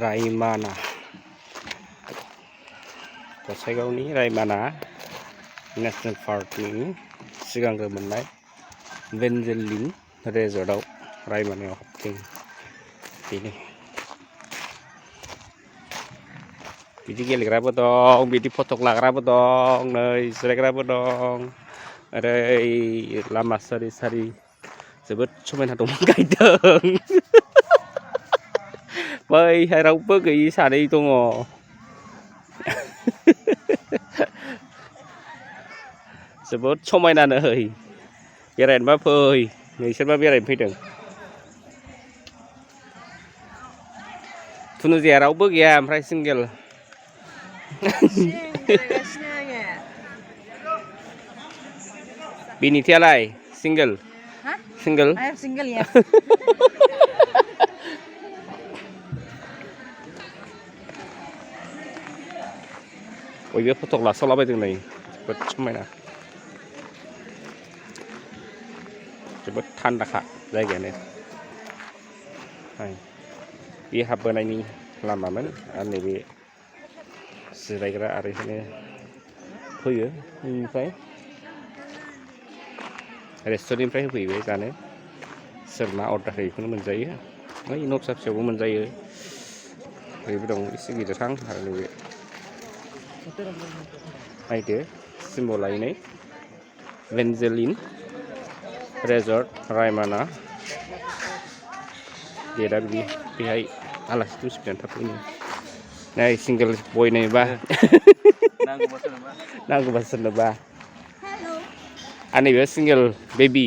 Raimana Gसाइगावनि Raimona national पार्कनि सिगांग्रो मोननाय भेन्जेलिन रेजर्टआव रायमानायाव हाबदों। बेनो बिदि गेलेग्राबो दं, बिदि फटक लाग्राबो दं, नै जिरायग्राबो दं। ओरै लामा सारि सारि जोबोद समायना दंफां गायदों। बैहाय रावबो गैयि सानै दङ। जोबोद समायना नै बेरायनोबा फै, नोंसोरबा बेरायनो फैदों। थुनुजाया रावबो गैया ओमफ्राय single. Binityalai single. Huh? Single. I am single, yes. बयबो फटक लासावलाबायदों नै जोबोद समायना, जोबोद थान्दाखा जायगायानो। बे हाबबोनायनि लामामोन आरो नैबे जिरायग्रा आरो बिदिनो फैयो बेनिफ्राय रेस्टुरेन्टनिफ्राय होफैयो बे जानो। सोर मा अर्डार होयो बेखौनो मोनजायो। बै न' फिसा फिसायावबो मोनजायो। बेबो दं एसे गिदिरहां आरो नैबे नायदो सिम्बल लायनाय भेन्जेलिन रेजर्ट रायमाना। गेटआ बिदि बेहाय आलासि दुमसि फैनानै थाफैनो। नै सिंगेल बय नायबा नांगौबा सोरनोबा। आरो नैबे सिंगेल बेबि।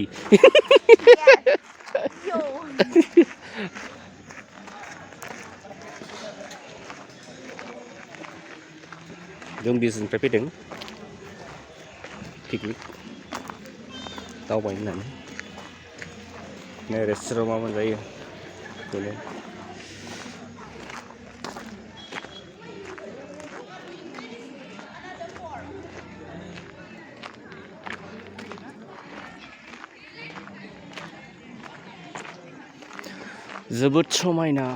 जों बिजनिफ्राय फैदों पिकनिक दावबायनो होननानै। नै रेस्टुरेन्टआव मा मोनजायो बेनो। जोबोद समायना।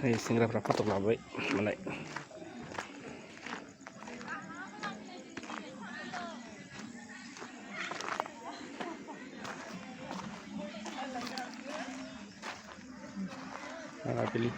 नै सेंग्राफ्रा फटक लाबाय मालाय। Pilih